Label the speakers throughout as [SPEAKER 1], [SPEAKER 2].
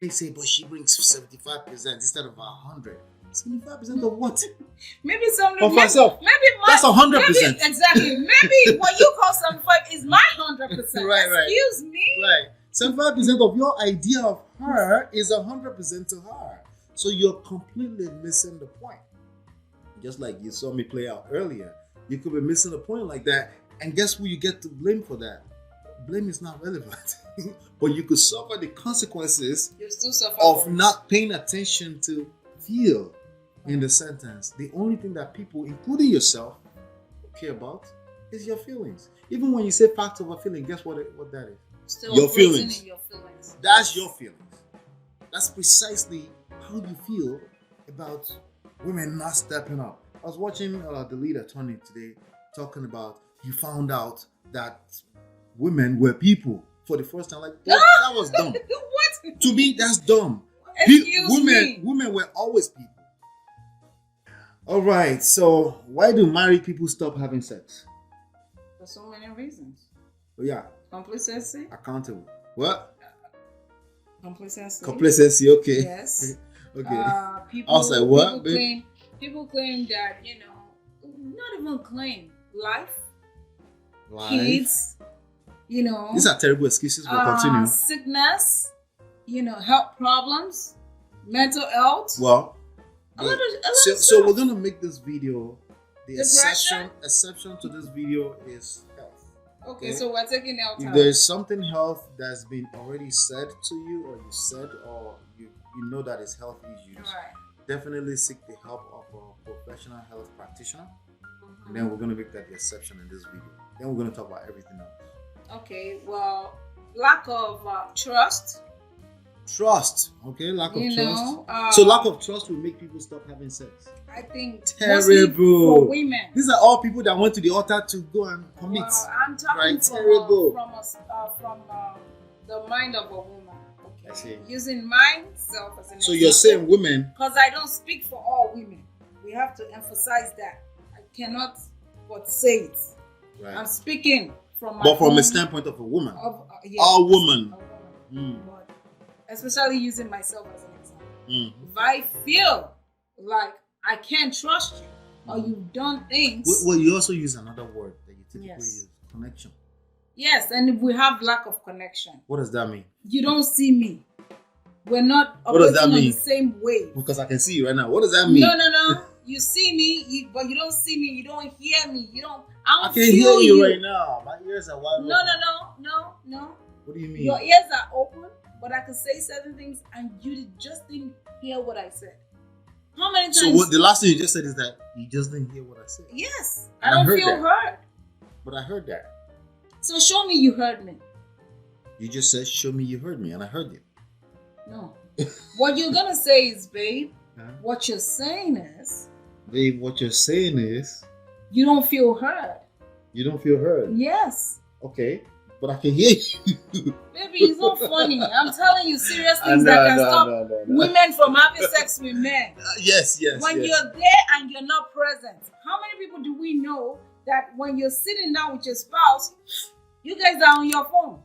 [SPEAKER 1] They say, but she brings 75% instead of 100. 75% of what?
[SPEAKER 2] Maybe somebody.
[SPEAKER 1] Of myself.
[SPEAKER 2] Maybe my.
[SPEAKER 1] That's 100%.
[SPEAKER 2] Exactly. Maybe what you call 75 is my 100%.
[SPEAKER 1] Right.
[SPEAKER 2] Excuse me.
[SPEAKER 1] Right. 75% of your idea of her is 100% to her. So you're completely missing the point. Just like you saw me play out earlier. You could be missing a point like that. And guess who you get to blame for that? Blame is not relevant. But you could suffer the consequences
[SPEAKER 2] You still suffer
[SPEAKER 1] of
[SPEAKER 2] for it.
[SPEAKER 1] not paying attention to feel in the sentence. The only thing that people, including yourself, care about is your feelings. Even when you say fact over feeling, guess what that is?
[SPEAKER 2] Still
[SPEAKER 1] Your
[SPEAKER 2] operating
[SPEAKER 1] feelings.
[SPEAKER 2] in your feelings.
[SPEAKER 1] That's your feelings. That's precisely how you feel about women not stepping up. I was watching the leader Tony today talking about you found out that women were people for the first time. Like that was dumb.
[SPEAKER 2] What?
[SPEAKER 1] To me, that's dumb.
[SPEAKER 2] Excuse me.
[SPEAKER 1] Women were always people. All right. So why do married people stop having sex?
[SPEAKER 2] For so many reasons.
[SPEAKER 1] Oh yeah,
[SPEAKER 2] Complacency.
[SPEAKER 1] accountable. What?
[SPEAKER 2] Complacency.
[SPEAKER 1] Complacency. Okay.
[SPEAKER 2] Yes.
[SPEAKER 1] Okay.
[SPEAKER 2] People,
[SPEAKER 1] I was like, what?
[SPEAKER 2] People claim that, not even claim life,
[SPEAKER 1] Life.
[SPEAKER 2] kids,
[SPEAKER 1] These are terrible excuses. But continue.
[SPEAKER 2] sickness, health problems, mental health.
[SPEAKER 1] Well,
[SPEAKER 2] a lot of
[SPEAKER 1] so
[SPEAKER 2] stuff.
[SPEAKER 1] we're gonna make this video. The
[SPEAKER 2] Depression?
[SPEAKER 1] exception to this video is health.
[SPEAKER 2] Okay, so we're taking health
[SPEAKER 1] If
[SPEAKER 2] out.
[SPEAKER 1] there is something health that's been already said to you, or you said, or you know that is health issues,
[SPEAKER 2] Right.
[SPEAKER 1] definitely seek the help of a professional health practitioner. And then we're gonna make that the exception in this video. Then we're gonna talk about everything else.
[SPEAKER 2] Okay, well, lack of trust.
[SPEAKER 1] Trust, okay, lack of
[SPEAKER 2] You
[SPEAKER 1] trust.
[SPEAKER 2] know,
[SPEAKER 1] So lack of trust will make people stop having sex.
[SPEAKER 2] I think
[SPEAKER 1] Terrible.
[SPEAKER 2] mostly for women.
[SPEAKER 1] These are all people that went to the altar to go and commit.
[SPEAKER 2] Well, I'm talking
[SPEAKER 1] Right,
[SPEAKER 2] from,
[SPEAKER 1] terrible.
[SPEAKER 2] from the mind of a woman.
[SPEAKER 1] I see.
[SPEAKER 2] Using myself as an
[SPEAKER 1] So you're saying women,
[SPEAKER 2] because I don't speak for all women. We have to emphasize that. I cannot but say it.
[SPEAKER 1] right?
[SPEAKER 2] I'm speaking from my
[SPEAKER 1] But from
[SPEAKER 2] own
[SPEAKER 1] a standpoint of a woman,
[SPEAKER 2] yes,
[SPEAKER 1] all women.
[SPEAKER 2] a woman.
[SPEAKER 1] Mm.
[SPEAKER 2] But especially using myself as an example.
[SPEAKER 1] Mm.
[SPEAKER 2] If I feel like I can't trust you or you've done things.
[SPEAKER 1] Well, you also use another word that you typically
[SPEAKER 2] Yes.
[SPEAKER 1] use: connection.
[SPEAKER 2] Yes, and if we have lack of connection,
[SPEAKER 1] What does that mean?
[SPEAKER 2] you don't see me. We're not
[SPEAKER 1] What does
[SPEAKER 2] operating
[SPEAKER 1] that
[SPEAKER 2] on
[SPEAKER 1] mean?
[SPEAKER 2] the same wave.
[SPEAKER 1] Because I can see you right now. What does that mean?
[SPEAKER 2] No. You see me, but you don't see me. You don't hear me. I
[SPEAKER 1] I
[SPEAKER 2] don't
[SPEAKER 1] can
[SPEAKER 2] feel
[SPEAKER 1] hear you right now. My ears are wide open.
[SPEAKER 2] No.
[SPEAKER 1] What do you mean?
[SPEAKER 2] Your ears are open, but I can say certain things and you just didn't hear what I said. How many times?
[SPEAKER 1] So what? The last thing you just said is that you just didn't hear what I said.
[SPEAKER 2] Yes,
[SPEAKER 1] And
[SPEAKER 2] I don't
[SPEAKER 1] I heard
[SPEAKER 2] feel
[SPEAKER 1] that.
[SPEAKER 2] heard.
[SPEAKER 1] But I heard that.
[SPEAKER 2] So show me you heard me.
[SPEAKER 1] You just said, "Show me you heard me," and I heard it.
[SPEAKER 2] No. What you're gonna say is, babe,
[SPEAKER 1] Huh?
[SPEAKER 2] what you're saying is
[SPEAKER 1] Babe, what you're saying is
[SPEAKER 2] you don't feel heard.
[SPEAKER 1] you don't feel heard.
[SPEAKER 2] Yes.
[SPEAKER 1] Okay, but I can hear you.
[SPEAKER 2] Baby, it's not funny. I'm telling you serious things
[SPEAKER 1] No,
[SPEAKER 2] that can
[SPEAKER 1] no,
[SPEAKER 2] stop
[SPEAKER 1] no.
[SPEAKER 2] women from having sex with men.
[SPEAKER 1] Yes.
[SPEAKER 2] When
[SPEAKER 1] yes.
[SPEAKER 2] you're there and you're not present, how many people do we know that when you're sitting down with your spouse, you guys are on your phone?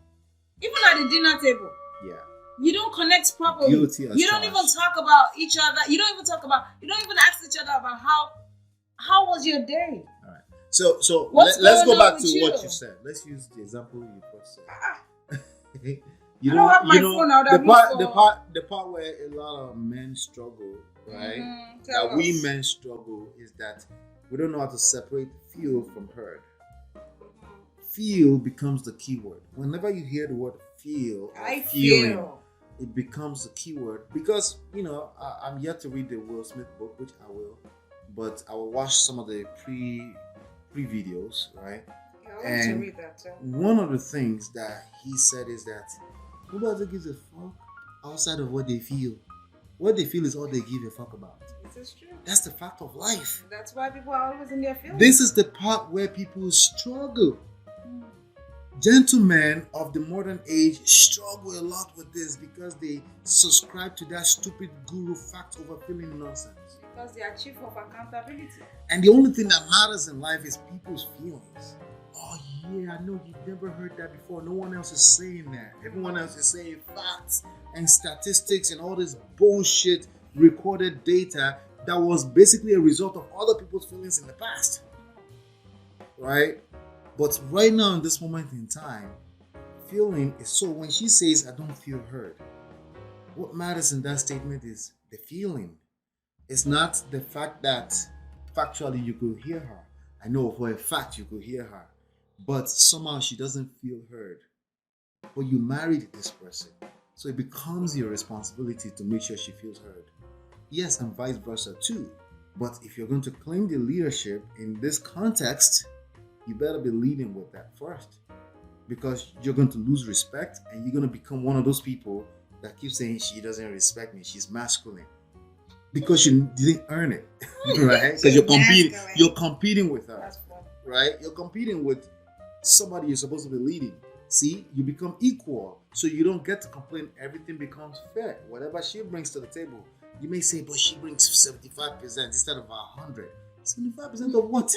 [SPEAKER 2] Even at the dinner table,
[SPEAKER 1] Yeah.
[SPEAKER 2] you don't connect properly.
[SPEAKER 1] Guilty as
[SPEAKER 2] You don't
[SPEAKER 1] charged.
[SPEAKER 2] even talk about each other. You don't even ask each other about how was your day?
[SPEAKER 1] All right. So
[SPEAKER 2] What's
[SPEAKER 1] let's
[SPEAKER 2] going
[SPEAKER 1] go
[SPEAKER 2] on
[SPEAKER 1] back
[SPEAKER 2] with
[SPEAKER 1] to what
[SPEAKER 2] you?
[SPEAKER 1] you said. Let's use the example you first said.
[SPEAKER 2] I don't have my phone out.
[SPEAKER 1] The part where a lot of men struggle, right?
[SPEAKER 2] Tell
[SPEAKER 1] That we
[SPEAKER 2] us.
[SPEAKER 1] men struggle is that we don't know how to separate feel from heard. Feel becomes the key word. Whenever you hear the word feel or
[SPEAKER 2] I
[SPEAKER 1] feeling,
[SPEAKER 2] feel.
[SPEAKER 1] it becomes a keyword because I'm yet to read the Will Smith book, which I will, but I will watch some of the pre videos, right?
[SPEAKER 2] Yeah, I want to
[SPEAKER 1] And
[SPEAKER 2] read that too.
[SPEAKER 1] one of the things that he said is that nobody gives a fuck outside of what they feel. What they feel is all they give a fuck about.
[SPEAKER 2] This is true.
[SPEAKER 1] That's the fact of life.
[SPEAKER 2] That's why people are always in their feelings.
[SPEAKER 1] This is the part where people struggle. Gentlemen of the modern age struggle a lot with this because they subscribe to that stupid guru fact over feeling nonsense.
[SPEAKER 2] Because they are chief of accountability.
[SPEAKER 1] And the only thing that matters in life is people's feelings. oh yeah, I know you've never heard that before. No one else is saying that. Everyone else is saying facts and statistics and all this bullshit recorded data that was basically a result of other people's feelings in the past. Right? But right now, in this moment in time, feeling is so when she says, I don't feel heard, what matters in that statement is the feeling. It's not the fact that factually you could hear her. I know for a fact you could hear her, but somehow she doesn't feel heard. But you married this person, so it becomes your responsibility to make sure she feels heard. Yes, and vice versa too. But if you're going to claim the leadership in this context, you better be leading with that first, because you're going to lose respect and you're going to become one of those people that keep saying she doesn't respect me, she's masculine, because you didn't earn it, right? Because you're competing with her, right? You're competing with somebody you're supposed to be leading. See, you become equal, so you don't get to complain. Everything becomes fair. Whatever she brings to the table, you may say, but she brings 75% instead of 100. 75% of what?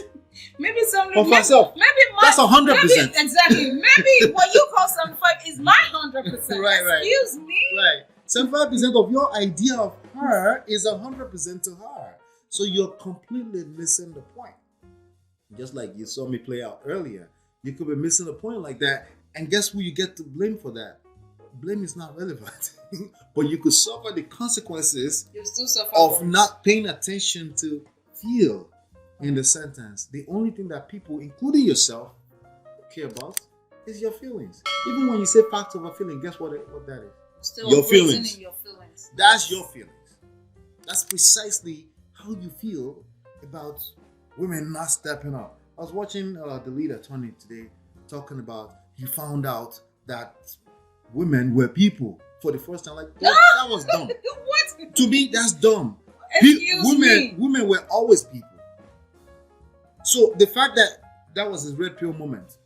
[SPEAKER 2] Maybe some
[SPEAKER 1] of herself.
[SPEAKER 2] Maybe
[SPEAKER 1] that's 100%.
[SPEAKER 2] Exactly. Maybe what you call 75 is my 100%.
[SPEAKER 1] Right.
[SPEAKER 2] Excuse me.
[SPEAKER 1] Right. 75% of your idea of her is 100% to her. So you're completely missing the point. Just like you saw me play out earlier, you could be missing a point like that, and guess who you get to blame for that? Blame is not relevant, but you could suffer the consequences
[SPEAKER 2] You still suffer
[SPEAKER 1] of
[SPEAKER 2] from
[SPEAKER 1] not paying attention to feel in the sentence. The only thing that people, including yourself, care about is your feelings. Even when you say facts over feeling, guess what that is?
[SPEAKER 2] Still
[SPEAKER 1] your feelings.
[SPEAKER 2] In your feelings.
[SPEAKER 1] That's your feelings. That's precisely how you feel about women not stepping up. I was watching the leader Tony today talking about he found out that women were people for the first time. Like that was dumb.
[SPEAKER 2] What?
[SPEAKER 1] To me, that's dumb.
[SPEAKER 2] Excuse me.
[SPEAKER 1] Women were always people. So the fact that was his red pill moment.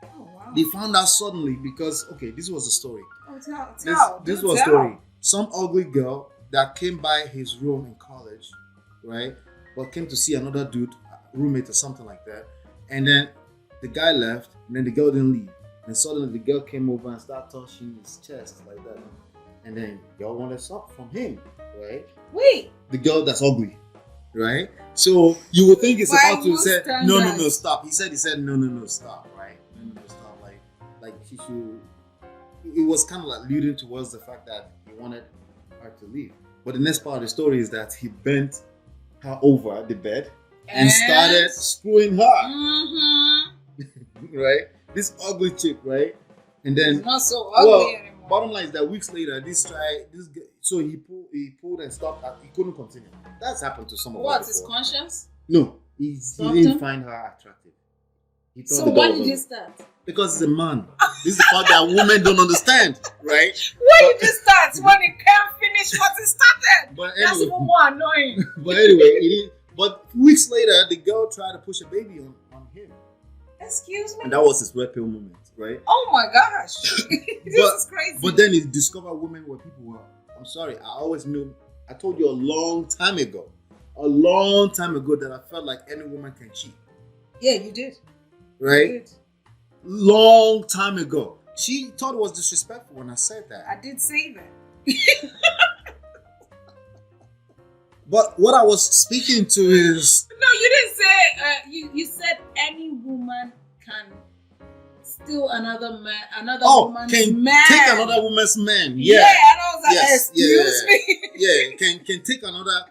[SPEAKER 2] Oh wow.
[SPEAKER 1] They found out suddenly because this was a story.
[SPEAKER 2] Oh, tell.
[SPEAKER 1] This was a story. Some ugly girl that came by his room in college, right? But came to see another dude, roommate or something like that. And then the guy left, and then the girl didn't leave. And suddenly the girl came over and started touching his chest like that. And then y'all wanted something from him, right?
[SPEAKER 2] Wait.
[SPEAKER 1] The girl that's ugly, right? So you would think it's about to say, no, stop. He said, no, stop, right? No, stop. Like he should. It was kind of like alluding towards the fact that he wanted her to leave. But the next part of the story is that he bent her over the bed and started screwing her.
[SPEAKER 2] Mm-hmm.
[SPEAKER 1] Right? This ugly chick, right? And then
[SPEAKER 2] it's not so ugly anymore.
[SPEAKER 1] Bottom line is that weeks later, so he pulled and stopped. He couldn't continue. That's happened to some of us.
[SPEAKER 2] What, his conscience?
[SPEAKER 1] No, he didn't find her attractive.
[SPEAKER 2] So why did you start?
[SPEAKER 1] Because he's a man. This is the part that women don't understand, right?
[SPEAKER 2] Why did you start when it can't finish what it started?
[SPEAKER 1] But anyway,
[SPEAKER 2] that's even more annoying.
[SPEAKER 1] But anyway, but weeks later, the girl tried to push a baby on him.
[SPEAKER 2] Excuse me?
[SPEAKER 1] And that was his red pill moment, right?
[SPEAKER 2] Oh my gosh. This is crazy.
[SPEAKER 1] But then he discovered women where people were. I'm sorry, I always knew. I told you a long time ago that I felt like any woman can cheat.
[SPEAKER 2] Yeah, you did.
[SPEAKER 1] Right?
[SPEAKER 2] You did.
[SPEAKER 1] Long time ago. She thought it was disrespectful when I said that.
[SPEAKER 2] I did say that.
[SPEAKER 1] But what I was speaking to is...
[SPEAKER 2] No, you didn't say... You said any woman can steal another man, woman's man.
[SPEAKER 1] Take another woman's man.
[SPEAKER 2] Yeah, and I was like, excuse me.
[SPEAKER 1] Yeah,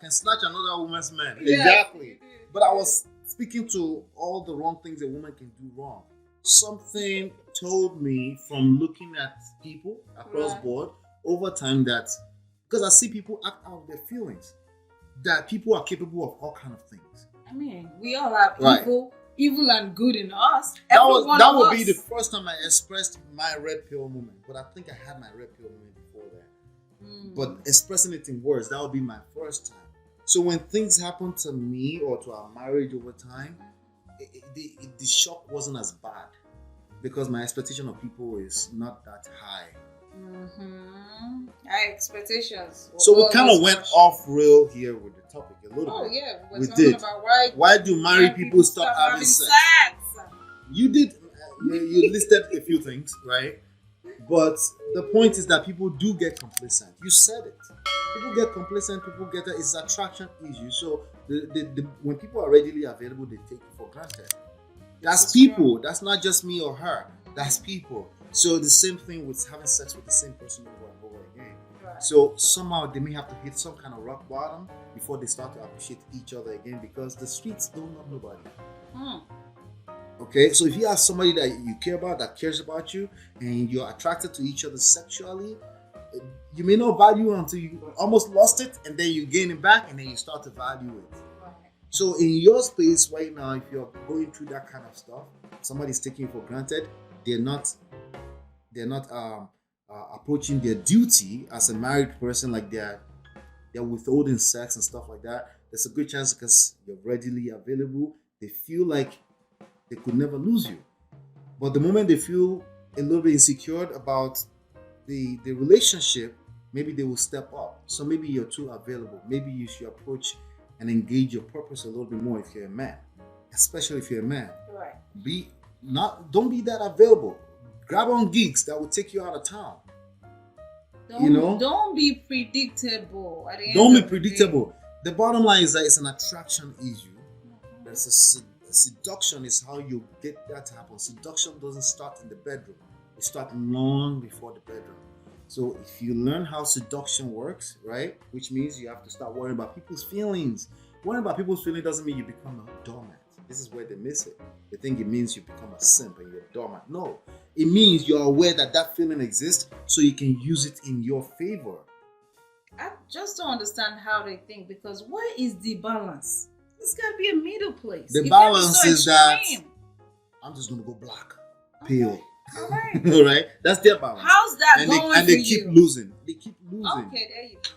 [SPEAKER 1] can snatch another woman's man. Yeah, exactly. But I was speaking to all the wrong things a woman can do wrong. Something told me from looking at people across board over time that, because I see people act out their feelings, that people are capable of all kinds of things.
[SPEAKER 2] I mean, we all have evil and good in us.
[SPEAKER 1] That would be the first time I expressed my red pill moment. But I think I had my red pill moment before that. But expressing it in words, that would be my first time. So when things happen to me or to our marriage over time, the shock wasn't as bad because my expectation of people is not that high.
[SPEAKER 2] High expectations.
[SPEAKER 1] So we kind of went off real here with the topic a little bit.
[SPEAKER 2] Oh yeah, we're talking about
[SPEAKER 1] why do married people stop having sex? You did. you listed a few things, right? But the point is that people do get complacent. You said it. People get complacent. People get that. It's attraction issue. So when people are readily available, they take it for granted. That's people. True. That's not just me or her. That's people. So the same thing with having sex with the same person over and over again. Right. So somehow they may have to hit some kind of rock bottom before they start to appreciate each other again, because the streets don't love nobody. Okay, so if you have somebody that you care about, that cares about you, and you're attracted to each other sexually, you may not value it until you almost lost it, and then you gain it back, and then you start to value it. Right. So in your space right now, if you're going through that kind of stuff, somebody's taking you for granted, they're not approaching their duty as a married person, like they're withholding sex and stuff like that. There's a good chance, because you're readily available, they feel like they could never lose you. But the moment they feel a little bit insecure about the relationship, maybe they will step up. So maybe you're too available. Maybe you should approach and engage your purpose a little bit more if you're a man, especially if you're a man.
[SPEAKER 2] Right.
[SPEAKER 1] Don't be that available. Grab on gigs that will take you out of town.
[SPEAKER 2] Don't be predictable.
[SPEAKER 1] Don't be predictable. The bottom line is that it's an attraction issue. There's seduction is how you get that to happen. Seduction doesn't start in the bedroom. It starts long before the bedroom. So if you learn how seduction works, right, which means you have to start worrying about people's feelings. Worrying about people's feelings doesn't mean you become a doormat. This is where they miss it. They think it means you become a simp and you're a doormat. No, it means you're aware that feeling exists, so you can use it in your favor.
[SPEAKER 2] I just don't understand how they think, because where is the balance? There's got to be a middle place.
[SPEAKER 1] The balance is that I'm just going to go black, pale.
[SPEAKER 2] All right.
[SPEAKER 1] All right? That's their balance.
[SPEAKER 2] How's that going
[SPEAKER 1] and they keep losing. They keep losing.
[SPEAKER 2] Okay, there you go.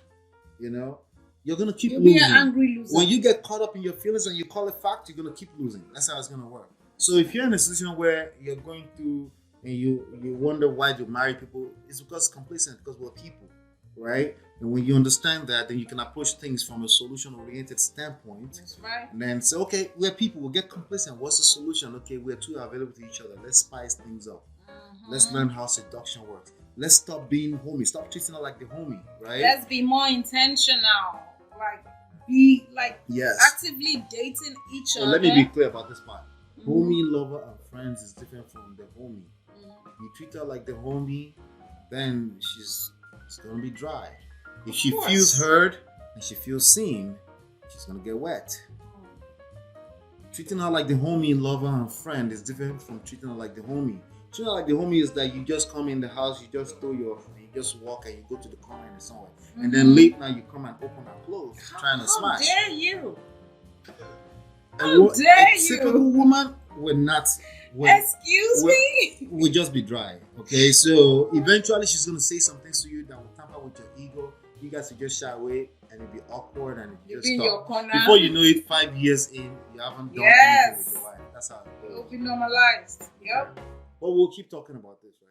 [SPEAKER 1] You know? You're going to keep
[SPEAKER 2] You'll
[SPEAKER 1] losing.
[SPEAKER 2] Be an angry loser.
[SPEAKER 1] When you get caught up in your feelings and you call it fact, you're going to keep losing. That's how it's going to work. So if you're in a situation where you're going through and you wonder why you marry people, it's because complacent, because we're people, right? And when you understand that, then you can approach things from a solution-oriented standpoint.
[SPEAKER 2] That's right.
[SPEAKER 1] And then say, okay, we're people, we'll get complacent. What's the solution? Okay, we're too available to each other. Let's spice things up. Let's learn how seduction works. Let's stop being homie. Stop treating her like the homie, right?
[SPEAKER 2] Let's be more intentional. Be actively dating each other.
[SPEAKER 1] Let me be clear about this part. Homie, lover, and friends is different from the homie. You treat her like the homie, then she's gonna be dry. If she feels heard and she feels seen, she's gonna get wet. Treating her like the homie, lover, and friend is different from treating her like the homie. Treating her like the homie is that you just come in the house, you just you just walk and you go to the corner and somewhere. And then late night you come and open her clothes, trying to smash.
[SPEAKER 2] How dare you?
[SPEAKER 1] A typical woman would not.
[SPEAKER 2] Excuse me?
[SPEAKER 1] Will just be dry. Okay, so eventually she's gonna say some things to you that will tamper with your ego. You guys will just shy away and it'll be awkward and it'll just stop. Before you know it, 5 years in, you haven't done anything with your wife. That's how it goes.
[SPEAKER 2] It'll be normalized. Yep.
[SPEAKER 1] But we'll keep talking about this, right?